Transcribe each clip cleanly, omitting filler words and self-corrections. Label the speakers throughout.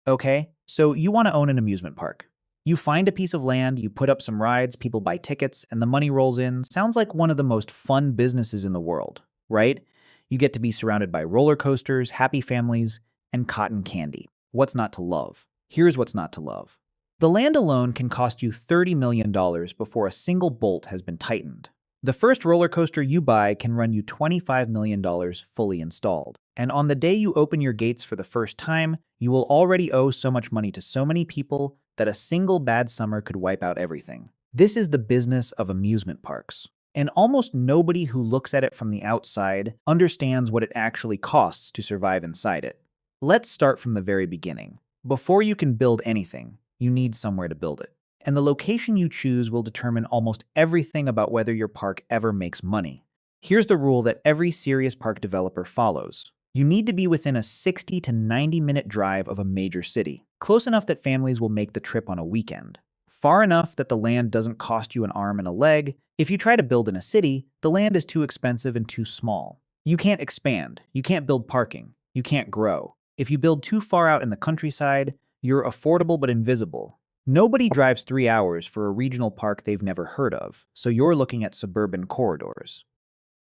Speaker 1: Okay, so you want to own an amusement park. You find a piece of land, you put up some rides, people buy tickets, and the money rolls in. Sounds like one of the most fun businesses in the world, right? You get to be surrounded by roller coasters, happy families, and cotton candy. What's not to love? Here's what's not to love. The land alone can cost you $30 million before a single bolt has been tightened. The first roller coaster you buy can run you $25 million fully installed. And on the day you open your gates for the first time, you will already owe so much money to so many people that a single bad summer could wipe out everything. This is the business of amusement parks. And almost nobody who looks at it from the outside understands what it actually costs to survive inside it. Let's start from the very beginning. Before you can build anything, you need somewhere to build it. And the location you choose will determine almost everything about whether your park ever makes money. Here's the rule that every serious park developer follows. You need to be within a 60 to 90-minute drive of a major city, close enough that families will make the trip on a weekend, far enough that the land doesn't cost you an arm and a leg. If you try to build in a city, the land is too expensive and too small. You can't expand, you can't build parking, you can't grow. If you build too far out in the countryside, you're affordable but invisible. Nobody drives 3 hours for a regional park they've never heard of, so you're looking at suburban corridors.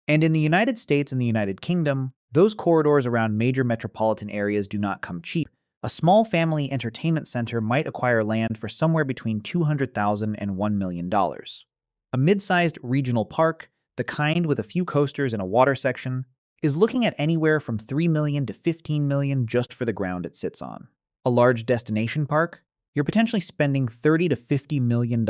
Speaker 1: And in the United States and the United Kingdom, those corridors around major metropolitan areas do not come cheap. A small family entertainment center might acquire land for somewhere between $200,000 and $1 million. A mid-sized regional park, the kind with a few coasters and a water section, is looking at anywhere from $3 million to $15 million just for the ground it sits on. A large destination park, you're potentially spending $30 to $50 million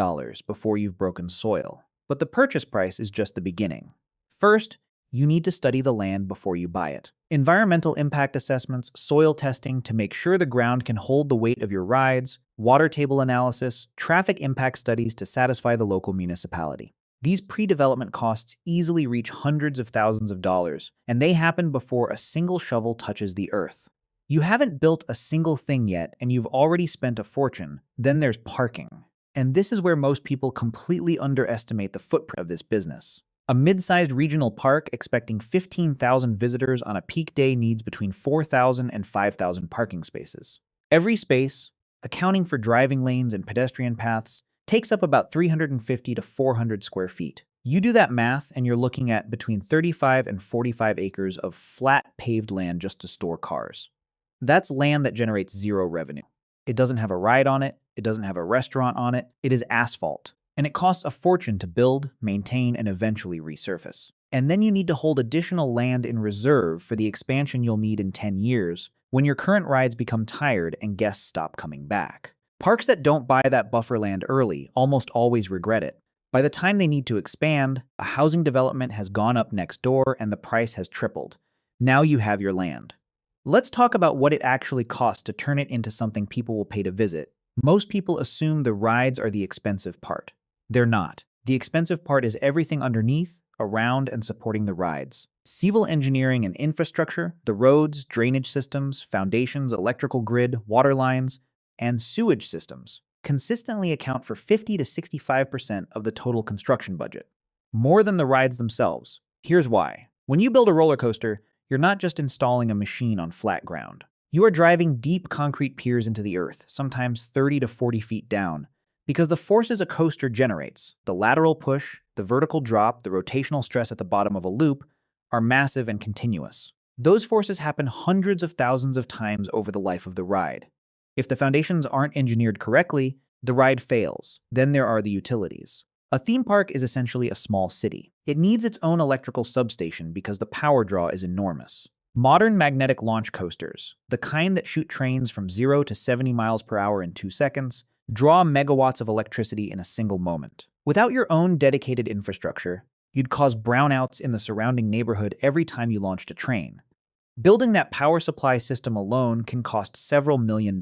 Speaker 1: before you've broken soil. But the purchase price is just the beginning. First, you need to study the land before you buy it. Environmental impact assessments, soil testing to make sure the ground can hold the weight of your rides, water table analysis, traffic impact studies to satisfy the local municipality. These pre-development costs easily reach hundreds of thousands of dollars, and they happen before a single shovel touches the earth. You haven't built a single thing yet, and you've already spent a fortune. Then there's parking. And this is where most people completely underestimate the footprint of this business. A mid-sized regional park expecting 15,000 visitors on a peak day needs between 4,000 and 5,000 parking spaces. Every space, accounting for driving lanes and pedestrian paths, takes up about 350 to 400 square feet. You do that math and you're looking at between 35 and 45 acres of flat paved land just to store cars. That's land that generates zero revenue. It doesn't have a ride on it, it doesn't have a restaurant on it, it is asphalt. And it costs a fortune to build, maintain, and eventually resurface. And then you need to hold additional land in reserve for the expansion you'll need in 10 years when your current rides become tired and guests stop coming back. Parks that don't buy that buffer land early almost always regret it. By the time they need to expand, a housing development has gone up next door and the price has tripled. Now you have your land. Let's talk about what it actually costs to turn it into something people will pay to visit. Most people assume the rides are the expensive part. They're not. The expensive part is everything underneath, around, and supporting the rides. Civil engineering and infrastructure, the roads, drainage systems, foundations, electrical grid, water lines, and sewage systems consistently account for 50 to 65% of the total construction budget. More than the rides themselves. Here's why. When you build a roller coaster, you're not just installing a machine on flat ground. You are driving deep concrete piers into the earth, sometimes 30 to 40 feet down, because the forces a coaster generates, the lateral push, the vertical drop, the rotational stress at the bottom of a loop, are massive and continuous. Those forces happen hundreds of thousands of times over the life of the ride. If the foundations aren't engineered correctly, the ride fails. Then there are the utilities. A theme park is essentially a small city. It needs its own electrical substation because the power draw is enormous. Modern magnetic launch coasters, the kind that shoot trains from 0 to 70 miles per hour in 2 seconds, draw megawatts of electricity in a single moment. Without your own dedicated infrastructure, you'd cause brownouts in the surrounding neighborhood every time you launched a train. Building that power supply system alone can cost several $million.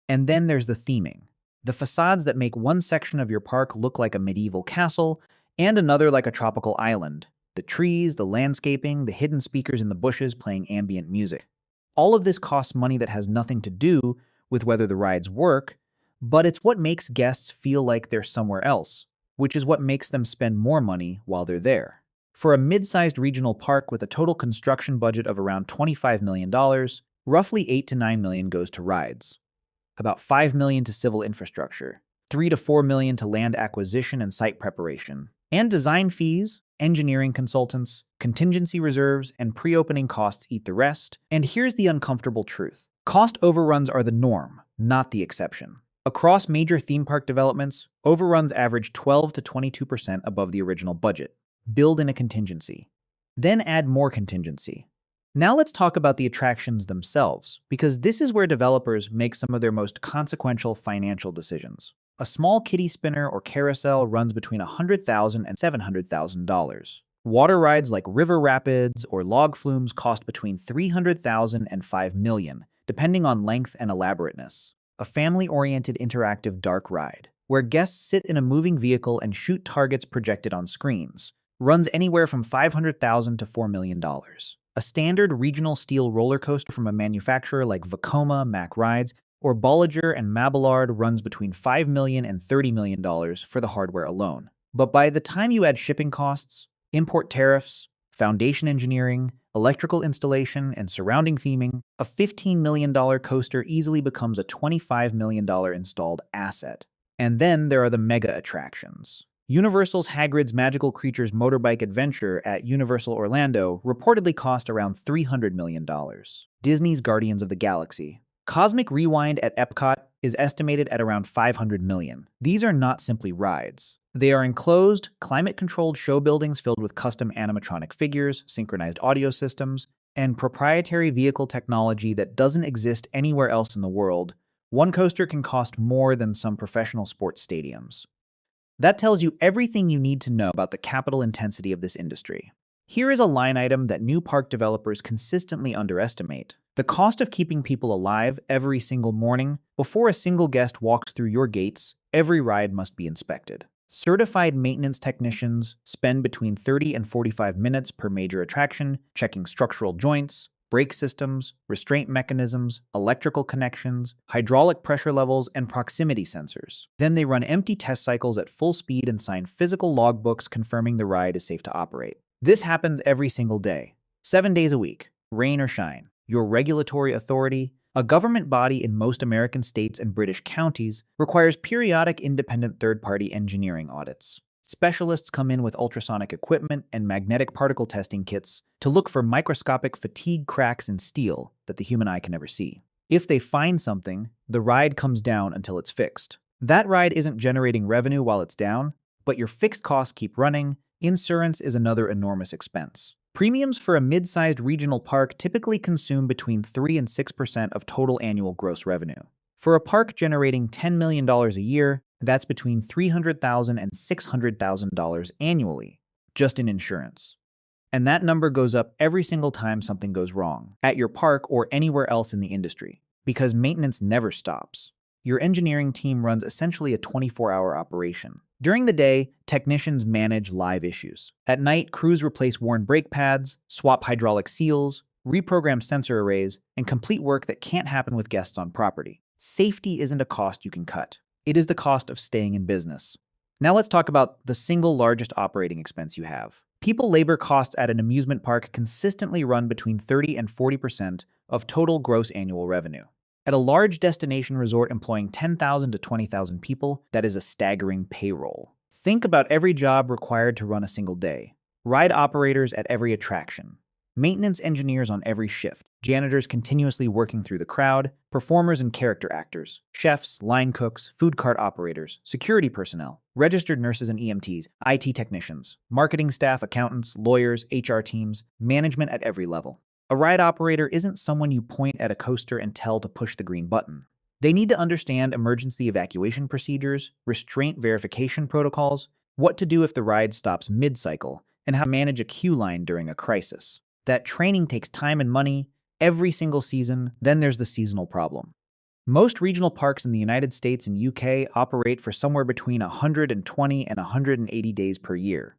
Speaker 1: And then there's the theming. The facades that make one section of your park look like a medieval castle and another like a tropical island. The trees, the landscaping, the hidden speakers in the bushes playing ambient music. All of this costs money that has nothing to do with whether the rides work, but it's what makes guests feel like they're somewhere else, which is what makes them spend more money while they're there. For a mid-sized regional park with a total construction budget of around $25 million, roughly $8 to $9 million goes to rides. about 5 million to civil infrastructure, 3 to 4 million to land acquisition and site preparation, and design fees, engineering consultants, contingency reserves, and pre-opening costs eat the rest. And here's the uncomfortable truth. Cost overruns are the norm, not the exception. Across major theme park developments, overruns average 12 to 22% above the original budget. Build in a contingency. Then add more contingency. Now let's talk about the attractions themselves, because this is where developers make some of their most consequential financial decisions. A small kiddie spinner or carousel runs between $100,000 and $700,000. Water rides like river rapids or log flumes cost between $300,000 and $5 million, depending on length and elaborateness. A family-oriented interactive dark ride, where guests sit in a moving vehicle and shoot targets projected on screens, runs anywhere from $500,000 to $4 million. A standard regional steel roller coaster from a manufacturer like Vekoma, Mack Rides, or Bolliger and Mabillard runs between $5 million and $30 million for the hardware alone. But by the time you add shipping costs, import tariffs, foundation engineering, electrical installation, and surrounding theming, a $15 million coaster easily becomes a $25 million installed asset. And then there are the mega attractions. Universal's Hagrid's Magical Creatures Motorbike Adventure at Universal Orlando reportedly cost around $300 million. Disney's Guardians of the Galaxy. Cosmic Rewind at Epcot is estimated at around $500 million. These are not simply rides. They are enclosed, climate-controlled show buildings filled with custom animatronic figures, synchronized audio systems, and proprietary vehicle technology that doesn't exist anywhere else in the world. One coaster can cost more than some professional sports stadiums. That tells you everything you need to know about the capital intensity of this industry. Here is a line item that new park developers consistently underestimate. The cost of keeping people alive every single morning. Before a single guest walks through your gates, every ride must be inspected. Certified maintenance technicians spend between 30 and 45 minutes per major attraction checking structural joints, brake systems, restraint mechanisms, electrical connections, hydraulic pressure levels, and proximity sensors. Then they run empty test cycles at full speed and sign physical logbooks confirming the ride is safe to operate. This happens every single day, 7 days a week, rain or shine. Your regulatory authority, a government body in most American states and British counties, requires periodic independent third-party engineering audits. Specialists come in with ultrasonic equipment and magnetic particle testing kits to look for microscopic fatigue cracks in steel that the human eye can never see. If they find something, the ride comes down until it's fixed. That ride isn't generating revenue while it's down, but your fixed costs keep running. Insurance is another enormous expense. Premiums for a mid-sized regional park typically consume between 3 and 6% of total annual gross revenue. For a park generating $10 million a year, that's between $300,000 and $600,000 annually, just in insurance. And that number goes up every single time something goes wrong, at your park or anywhere else in the industry, because maintenance never stops. Your engineering team runs essentially a 24-hour operation. During the day, technicians manage live issues. At night, crews replace worn brake pads, swap hydraulic seals, reprogram sensor arrays, and complete work that can't happen with guests on property. Safety isn't a cost you can cut. It is the cost of staying in business. Now let's talk about the single largest operating expense you have. People labor costs at an amusement park consistently run between 30 and 40% of total gross annual revenue. At a large destination resort employing 10,000 to 20,000 people, that is a staggering payroll. Think about every job required to run a single day. Ride operators at every attraction. Maintenance engineers on every shift. Janitors continuously working through the crowd. Performers and character actors. Chefs, line cooks, food cart operators, security personnel, registered nurses and EMTs, IT technicians, marketing staff, accountants, lawyers, HR teams, management at every level. A ride operator isn't someone you point at a coaster and tell to push the green button. They need to understand emergency evacuation procedures, restraint verification protocols, what to do if the ride stops mid-cycle, and how to manage a queue line during a crisis. That training takes time and money every single season. Then there's the seasonal problem. Most regional parks in the United States and UK operate for somewhere between 120 and 180 days per year.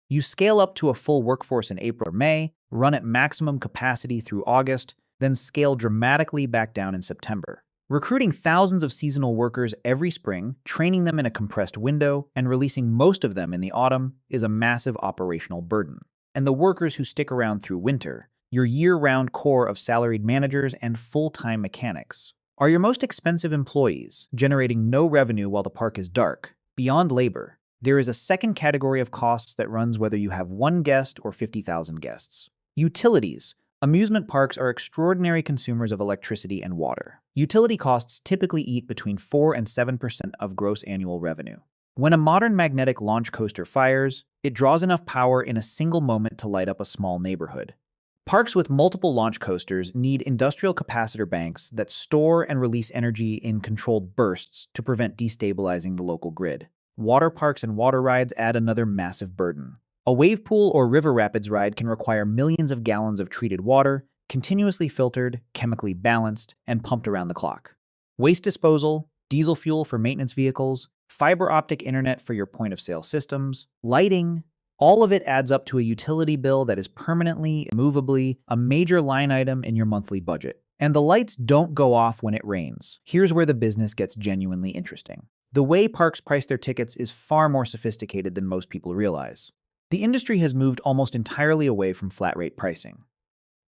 Speaker 1: You scale up to a full workforce in April or May, run at maximum capacity through August, then scale dramatically back down in September. Recruiting thousands of seasonal workers every spring, training them in a compressed window, and releasing most of them in the autumn is a massive operational burden. And the workers who stick around through winter, your year-round core of salaried managers and full-time mechanics, Are your most expensive employees generating no revenue while the park is dark? Beyond labor, there is a second category of costs that runs whether you have one guest or 50,000 guests. Utilities. Amusement parks are extraordinary consumers of electricity and water. Utility costs typically eat between 4 and 7% of gross annual revenue. When a modern magnetic launch coaster fires, it draws enough power in a single moment to light up a small neighborhood. Parks with multiple launch coasters need industrial capacitor banks that store and release energy in controlled bursts to prevent destabilizing the local grid. Water parks and water rides add another massive burden. A wave pool or river rapids ride can require millions of gallons of treated water, continuously filtered, chemically balanced, and pumped around the clock. Waste disposal, diesel fuel for maintenance vehicles, fiber optic internet for your point-of-sale systems, lighting, all of it adds up to a utility bill that is permanently, immovably, a major line item in your monthly budget. And the lights don't go off when it rains. Here's where the business gets genuinely interesting. The way parks price their tickets is far more sophisticated than most people realize. The industry has moved almost entirely away from flat-rate pricing.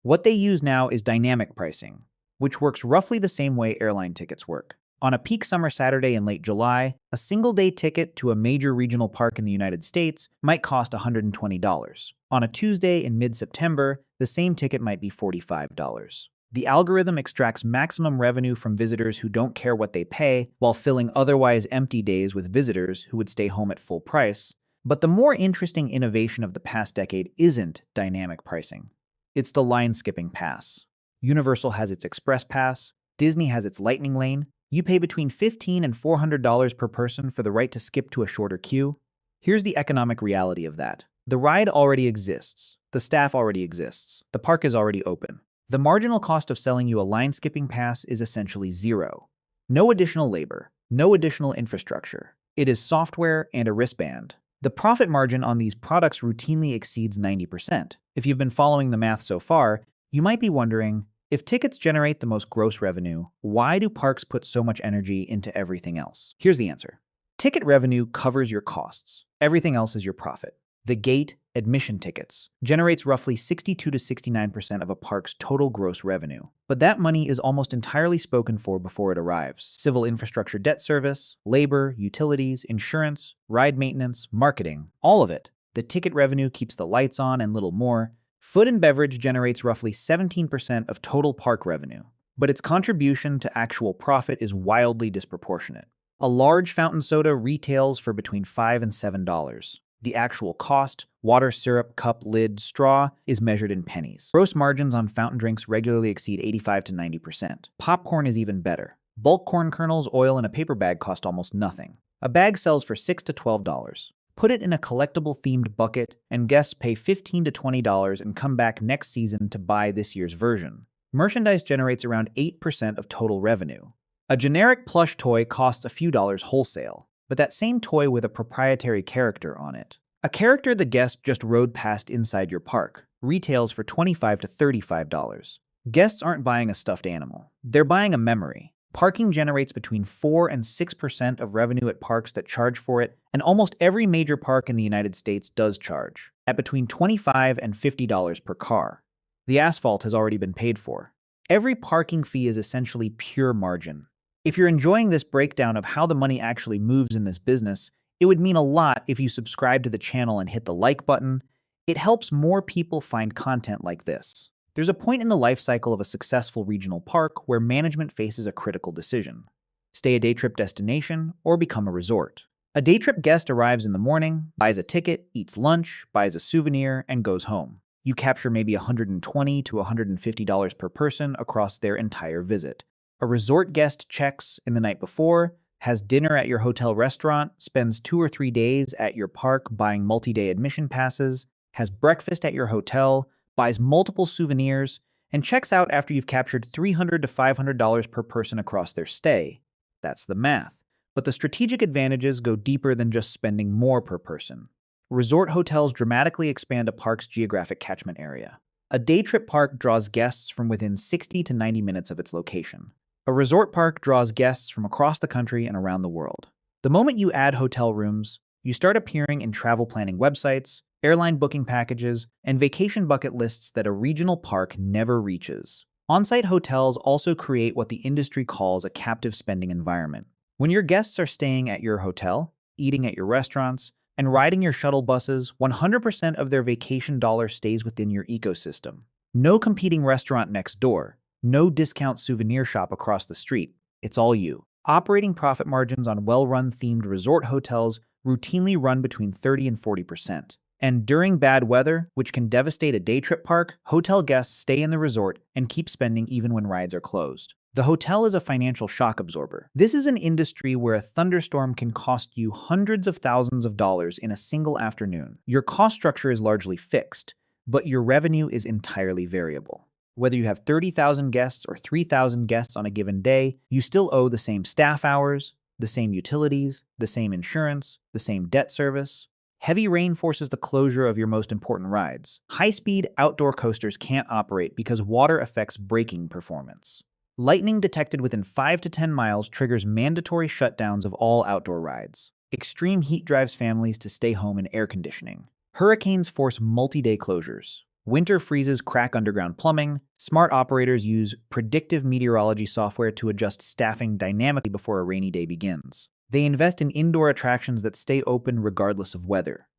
Speaker 1: What they use now is dynamic pricing, which works roughly the same way airline tickets work. On a peak summer Saturday in late July, a single-day ticket to a major regional park in the United States might cost $120. On a Tuesday in mid-September, the same ticket might be $45. The algorithm extracts maximum revenue from visitors who don't care what they pay, while filling otherwise empty days with visitors who would stay home at full price. But the more interesting innovation of the past decade isn't dynamic pricing. It's the line-skipping pass. Universal has its Express Pass, Disney has its Lightning Lane. You pay between $15 and $400 per person for the right to skip to a shorter queue. Here's the economic reality of that. The ride already exists. The staff already exists. The park is already open. The marginal cost of selling you a line-skipping pass is essentially zero. No additional labor, no additional infrastructure. It is software and a wristband. The profit margin on these products routinely exceeds 90%. If you've been following the math so far, you might be wondering, if tickets generate the most gross revenue, why do parks put so much energy into everything else? Here's the answer. Ticket revenue covers your costs. Everything else is your profit. The gate, admission tickets, generates roughly 62 to 69% of a park's total gross revenue. But that money is almost entirely spoken for before it arrives. Civil infrastructure debt service, labor, utilities, insurance, ride maintenance, marketing, all of it. The ticket revenue keeps the lights on and little more. Food and beverage generates roughly 17% of total park revenue, but its contribution to actual profit is wildly disproportionate. A large fountain soda retails for between $5 and $7. The actual cost, water, syrup, cup, lid, straw, is measured in pennies. Gross margins on fountain drinks regularly exceed 85 to 90%. Popcorn is even better. Bulk corn kernels, oil, and a paper bag cost almost nothing. A bag sells for $6 to $12. Put it in a collectible-themed bucket, and guests pay $15 to $20 and come back next season to buy this year's version. Merchandise generates around 8% of total revenue. A generic plush toy costs a few dollars wholesale, but that same toy with a proprietary character on it. A character the guest just rode past inside your park retails for $25 to $35. Guests aren't buying a stuffed animal. They're buying a memory. Parking generates between 4 and 6% of revenue at parks that charge for it, and almost every major park in the United States does charge, at between $25 and $50 per car. The asphalt has already been paid for. Every parking fee is essentially pure margin. If you're enjoying this breakdown of how the money actually moves in this business, it would mean a lot if you subscribe to the channel and hit the like button. It helps more people find content like this. There's a point in the life cycle of a successful regional park where management faces a critical decision. Stay a day trip destination or become a resort. A day trip guest arrives in the morning, buys a ticket, eats lunch, buys a souvenir, and goes home. You capture maybe $120 to $150 per person across their entire visit. A resort guest checks in the night before, has dinner at your hotel restaurant, spends 2 or 3 days at your park buying multi-day admission passes, has breakfast at your hotel, buys multiple souvenirs, and checks out after you've captured $300 to $500 per person across their stay. That's the math. But the strategic advantages go deeper than just spending more per person. Resort hotels dramatically expand a park's geographic catchment area. A day trip park draws guests from within 60 to 90 minutes of its location. A resort park draws guests from across the country and around the world. The moment you add hotel rooms, you start appearing in travel planning websites, airline booking packages, and vacation bucket lists that a regional park never reaches. On-site hotels also create what the industry calls a captive spending environment. When your guests are staying at your hotel, eating at your restaurants, and riding your shuttle buses, 100% of their vacation dollar stays within your ecosystem. No competing restaurant next door, no discount souvenir shop across the street. It's all you. Operating profit margins on well-run themed resort hotels routinely run between 30 and 40%. And during bad weather, which can devastate a day trip park, hotel guests stay in the resort and keep spending even when rides are closed. The hotel is a financial shock absorber. This is an industry where a thunderstorm can cost you hundreds of thousands of dollars in a single afternoon. Your cost structure is largely fixed, but your revenue is entirely variable. Whether you have 30,000 guests or 3,000 guests on a given day, you still owe the same staff hours, the same utilities, the same insurance, the same debt service. Heavy rain forces the closure of your most important rides. High-speed outdoor coasters can't operate because water affects braking performance. Lightning detected within 5 to 10 miles triggers mandatory shutdowns of all outdoor rides. Extreme heat drives families to stay home in air conditioning. Hurricanes force multi-day closures. Winter freezes crack underground plumbing. Smart operators use predictive meteorology software to adjust staffing dynamically before a rainy day begins. They invest in indoor attractions that stay open regardless of weather.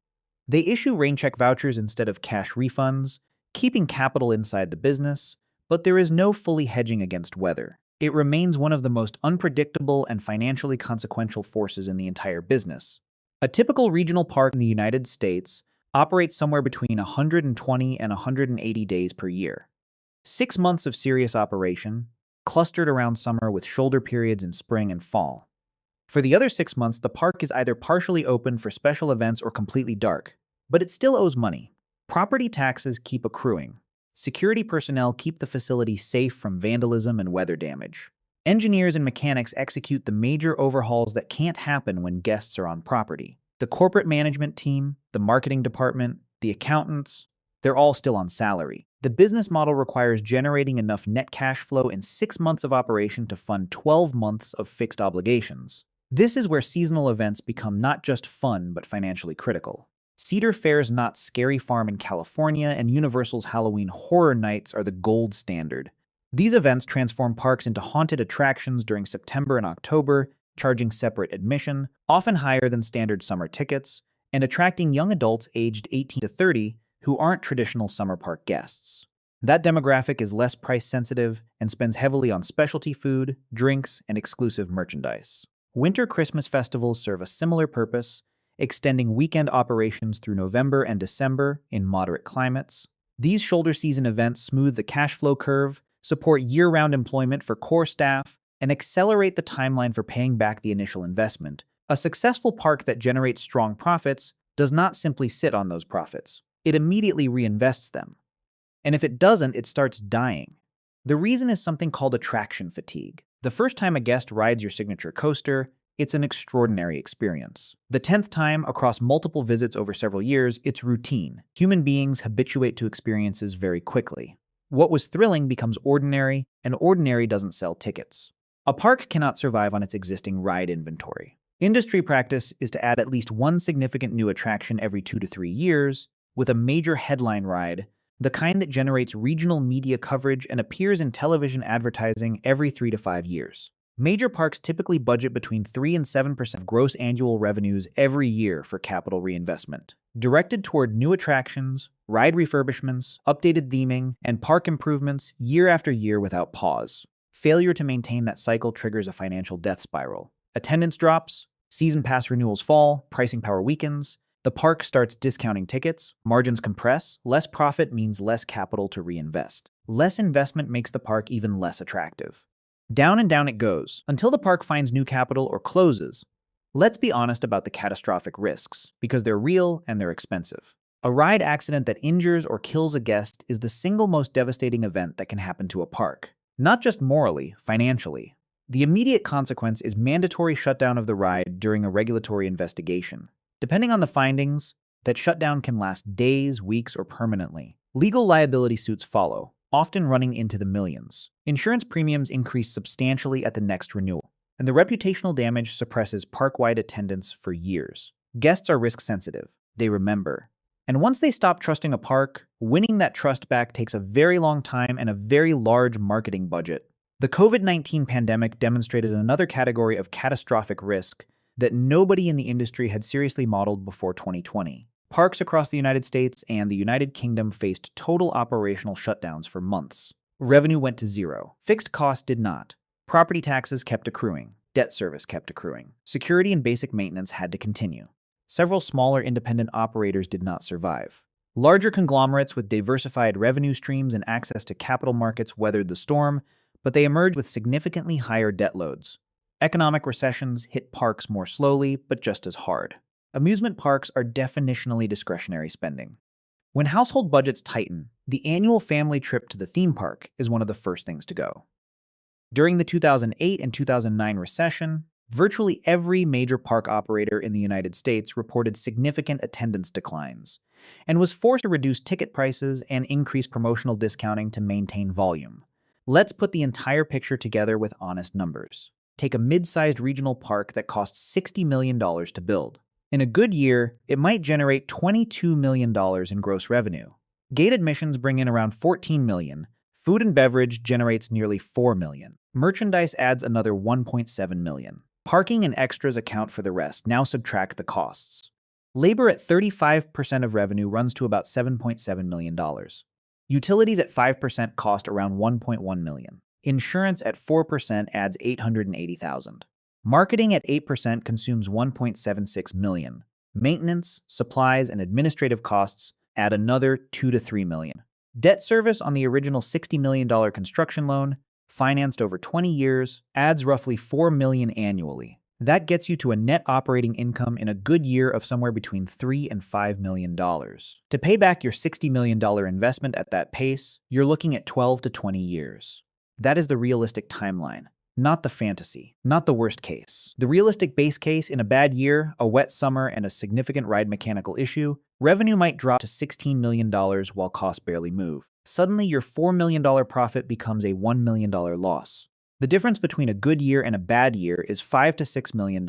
Speaker 1: They issue rain check vouchers instead of cash refunds, keeping capital inside the business, but there is no fully hedging against weather. It remains one of the most unpredictable and financially consequential forces in the entire business. A typical regional park in the United States operates somewhere between 120 and 180 days per year. 6 months of serious operation, clustered around summer with shoulder periods in spring and fall. For the other 6 months, the park is either partially open for special events or completely dark, but it still owes money. Property taxes keep accruing. Security personnel keep the facility safe from vandalism and weather damage. Engineers and mechanics execute the major overhauls that can't happen when guests are on property. The corporate management team, the marketing department, the accountants, they're all still on salary. The business model requires generating enough net cash flow in 6 months of operation to fund 12 months of fixed obligations. This is where seasonal events become not just fun but financially critical. Cedar Fair's Knott's Scary Farm in California and Universal's Halloween Horror Nights are the gold standard. These events transform parks into haunted attractions during September and October, charging separate admission, often higher than standard summer tickets, and attracting young adults aged 18 to 30 who aren't traditional summer park guests. That demographic is less price-sensitive and spends heavily on specialty food, drinks, and exclusive merchandise. Winter Christmas festivals serve a similar purpose, extending weekend operations through November and December in moderate climates. These shoulder season events smooth the cash flow curve, support year-round employment for core staff, and accelerate the timeline for paying back the initial investment. A successful park that generates strong profits does not simply sit on those profits. It immediately reinvests them. And if it doesn't, it starts dying. The reason is something called attraction fatigue. The first time a guest rides your signature coaster, it's an extraordinary experience. The 10th time, across multiple visits over several years, it's routine. Human beings habituate to experiences very quickly. What was thrilling becomes ordinary, and ordinary doesn't sell tickets. A park cannot survive on its existing ride inventory. Industry practice is to add at least one significant new attraction every 2 to 3 years, with a major headline ride, the kind that generates regional media coverage and appears in television advertising every 3 to 5 years. Major parks typically budget between 3 and 7% of gross annual revenues every year for capital reinvestment, directed toward new attractions, ride refurbishments, updated theming, and park improvements year after year without pause. Failure to maintain that cycle triggers a financial death spiral. Attendance drops, season pass renewals fall, pricing power weakens, the park starts discounting tickets, margins compress, less profit means less capital to reinvest. Less investment makes the park even less attractive. Down and down it goes, until the park finds new capital or closes. Let's be honest about the catastrophic risks, because they're real and they're expensive. A ride accident that injures or kills a guest is the single most devastating event that can happen to a park. Not just morally, financially. The immediate consequence is mandatory shutdown of the ride during a regulatory investigation. Depending on the findings, that shutdown can last days, weeks, or permanently. Legal liability suits follow, often running into the millions. Insurance premiums increase substantially at the next renewal, and the reputational damage suppresses park-wide attendance for years. Guests are risk-sensitive. They remember. And once they stop trusting a park, winning that trust back takes a very long time and a very large marketing budget. The COVID-19 pandemic demonstrated another category of catastrophic risk that nobody in the industry had seriously modeled before 2020. Parks across the United States and the United Kingdom faced total operational shutdowns for months. Revenue went to zero. Fixed costs did not. Property taxes kept accruing. Debt service kept accruing. Security and basic maintenance had to continue. Several smaller independent operators did not survive. Larger conglomerates with diversified revenue streams and access to capital markets weathered the storm, but they emerged with significantly higher debt loads. Economic recessions hit parks more slowly, but just as hard. Amusement parks are definitionally discretionary spending. When household budgets tighten, the annual family trip to the theme park is one of the first things to go. During the 2008 and 2009 recession, virtually every major park operator in the United States reported significant attendance declines and was forced to reduce ticket prices and increase promotional discounting to maintain volume. Let's put the entire picture together with honest numbers. Take a mid-sized regional park that costs $60 million to build. In a good year, it might generate $22 million in gross revenue. Gate admissions bring in around $14 million. Food and beverage generates nearly $4 million. Merchandise adds another $1.7 million. Parking and extras account for the rest. Now subtract the costs. Labor at 35% of revenue runs to about $7.7 million. Utilities at 5% cost around $1.1 million. Insurance at 4% adds $880,000. Marketing at 8% consumes $1.76 million. Maintenance, supplies, and administrative costs add another $2 to $3 million. Debt service on the original $60 million construction loan, financed over 20 years, adds roughly $4 million annually. That gets you to a net operating income in a good year of somewhere between $3 and $5 million. To pay back your $60 million investment at that pace, you're looking at 12 to 20 years. That is the realistic timeline, not the fantasy, not the worst case. The realistic base case: in a bad year, a wet summer, and a significant ride mechanical issue, revenue might drop to $16 million while costs barely move. Suddenly, your $4 million profit becomes a $1 million loss. The difference between a good year and a bad year is $5 to $6 million.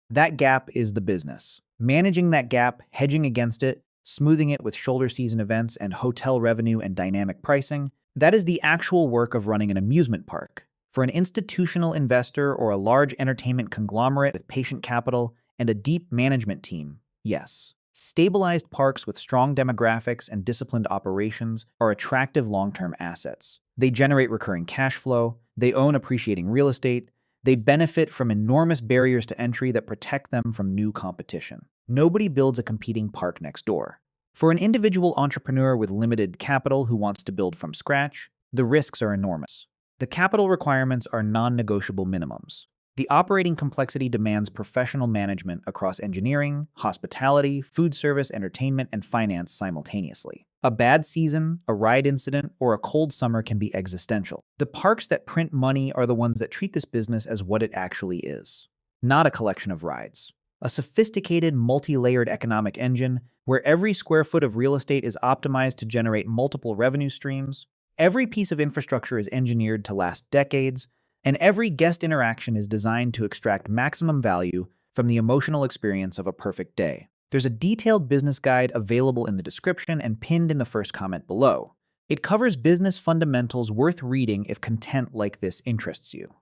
Speaker 1: That gap is the business. Managing that gap, hedging against it, smoothing it with shoulder season events and hotel revenue and dynamic pricing, that is the actual work of running an amusement park. For an institutional investor or a large entertainment conglomerate with patient capital and a deep management team, yes. Stabilized parks with strong demographics and disciplined operations are attractive long-term assets. They generate recurring cash flow, they own appreciating real estate, they benefit from enormous barriers to entry that protect them from new competition. Nobody builds a competing park next door. For an individual entrepreneur with limited capital who wants to build from scratch, the risks are enormous. The capital requirements are non-negotiable minimums. The operating complexity demands professional management across engineering, hospitality, food service, entertainment, and finance simultaneously. A bad season, a ride incident, or a cold summer can be existential. The parks that print money are the ones that treat this business as what it actually is, not a collection of rides. A sophisticated, multi-layered economic engine where every square foot of real estate is optimized to generate multiple revenue streams, every piece of infrastructure is engineered to last decades, and every guest interaction is designed to extract maximum value from the emotional experience of a perfect day. There's a detailed business guide available in the description and pinned in the first comment below. It covers business fundamentals worth reading if content like this interests you.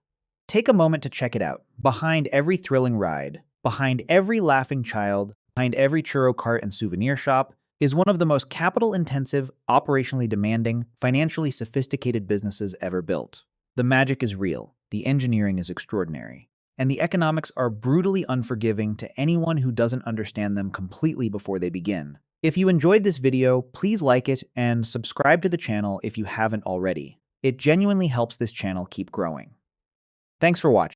Speaker 1: Take a moment to check it out. Behind every thrilling ride, behind every laughing child, behind every churro cart and souvenir shop, is one of the most capital-intensive, operationally demanding, financially sophisticated businesses ever built. The magic is real, the engineering is extraordinary, and the economics are brutally unforgiving to anyone who doesn't understand them completely before they begin. If you enjoyed this video, please like it and subscribe to the channel if you haven't already. It genuinely helps this channel keep growing. Thanks for watching.